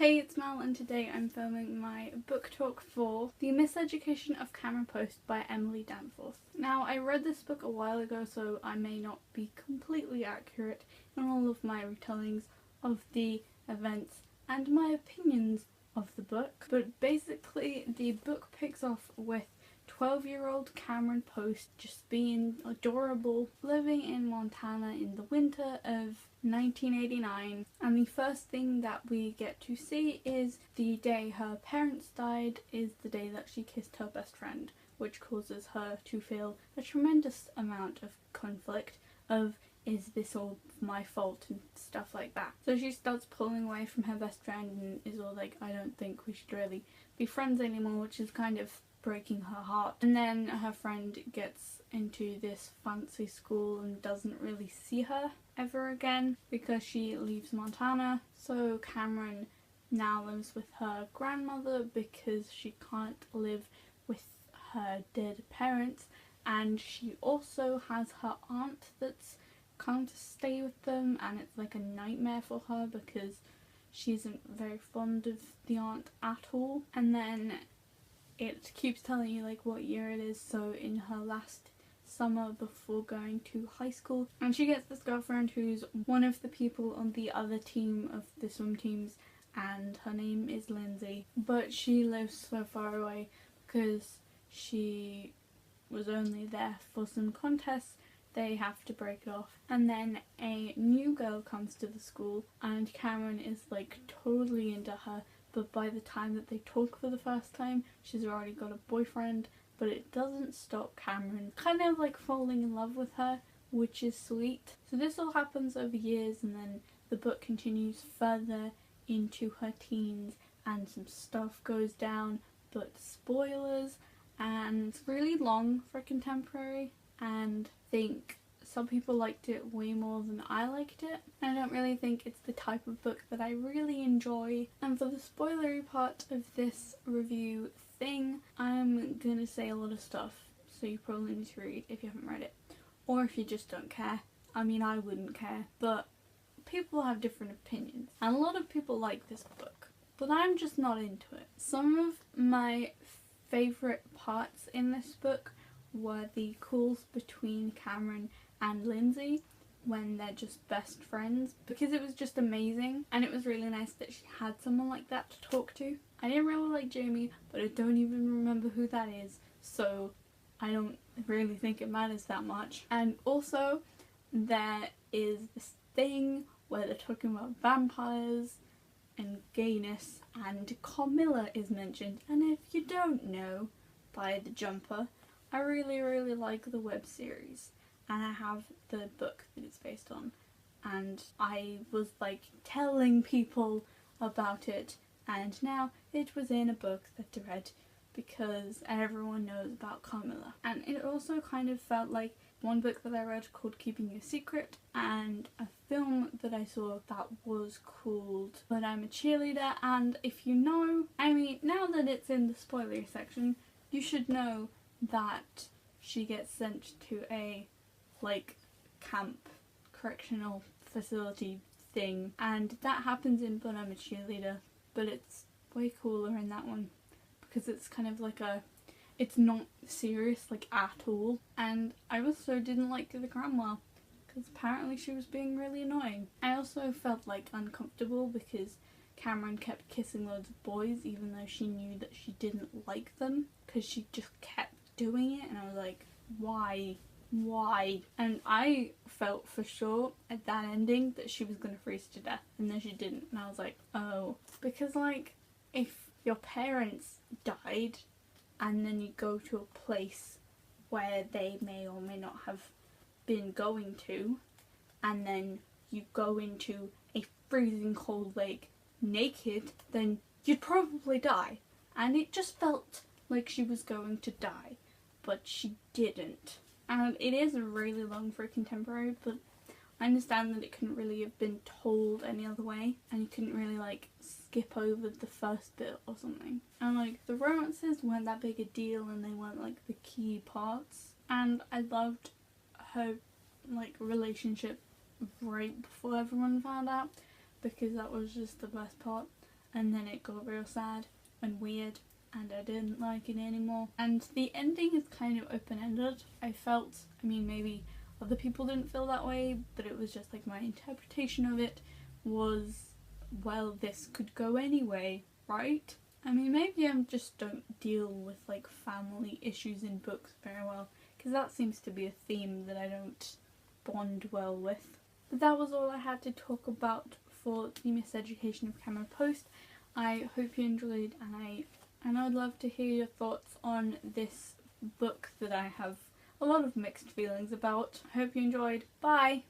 Hey, it's Mel and today I'm filming my book talk for The Miseducation of Cameron Post by Emily Danforth. Now, I read this book a while ago, so I may not be completely accurate in all of my retellings of the events and my opinions of the book, but basically the book picks off with 12-year-old Cameron Post just being adorable, living in Montana in the winter of 1989, and the first thing that we get to see is the day her parents died is the day that she kissed her best friend, which causes her to feel a tremendous amount of conflict of, is this all my fault and stuff like that. So she starts pulling away from her best friend and is all like, I don't think we should really be friends anymore, which is kind of breaking her heart. And then her friend gets into this fancy school and doesn't really see her ever again because she leaves Montana. So Cameron now lives with her grandmother because she can't live with her dead parents, and she also has her aunt that's come to stay with them, and it's like a nightmare for her because she isn't very fond of the aunt at all. And then it keeps telling you like what year it is, so in her last summer before going to high school, and she gets this girlfriend who's one of the people on the other team of the swim teams, and her name is Lindsay, but she lives so far away because she was only there for some contests. They have to break it off, and then a new girl comes to the school and Cameron is like totally into her, but by the time that they talk for the first time she's already got a boyfriend. But it doesn't stop Cameron kind of like falling in love with her, which is sweet. So this all happens over years, and then the book continues further into her teens and some stuff goes down, but spoilers, and it's really long for contemporary, and I think some people liked it way more than I liked it. I don't really think it's the type of book that I really enjoy. And for the spoilery part of this review thing, I'm gonna say a lot of stuff, so you probably need to read if you haven't read it, or if you just don't care. I mean, I wouldn't care, but people have different opinions, and a lot of people like this book, but I'm just not into it. Some of my favourite parts in this book were the calls between Cameron and Lindsay when they're just best friends, because it was just amazing, and it was really nice that she had someone like that to talk to. I didn't really like Jamie, but I don't even remember who that is, so I don't really think it matters that much. And also there is this thing where they're talking about vampires and gayness, and Carmilla is mentioned, and if you don't know by the jumper, I really like the web series, and I have the book that it's based on, and I was like telling people about it, and now it was in a book that I read because everyone knows about Carmilla. And it also kind of felt like one book that I read called Keeping Your Secret, and a film that I saw that was called But I'm a Cheerleader. And if you know, I mean, now that it's in the spoilery section, you should know that she gets sent to a like camp, correctional facility thing, and that happens in But I'm a Cheerleader, but it's way cooler in that one because it's kind of like it's not serious like at all. And I also didn't like the grandma because apparently she was being really annoying. I also felt like uncomfortable because Cameron kept kissing loads of boys even though she knew that she didn't like them, because she just kept doing it, and I was like, why? And I felt for sure at that ending that she was gonna freeze to death, and then she didn't, and I was like, oh, because like if your parents died and then you go to a place where they may or may not have been going to, and then you go into a freezing cold lake naked, then you'd probably die. And it just felt like she was going to die, but she didn't. And it is really long for a contemporary, but I understand that it couldn't really have been told any other way, and you couldn't really like skip over the first bit or something. And like the romances weren't that big a deal, and they weren't like the key parts. And I loved her like relationship right before everyone found out, because that was just the best part. and then it got real sad and weird and I didn't like it anymore. And the ending is kind of open-ended. I mean maybe other people didn't feel that way, but it was just like my interpretation of it was, well, this could go anyway, right? I mean, maybe I just don't deal with like family issues in books very well, because that seems to be a theme that I don't bond well with. But that was all I had to talk about for the Miseducation of Cameron Post. I hope you enjoyed, and I'd love to hear your thoughts on this book that I have a lot of mixed feelings about. I hope you enjoyed. Bye!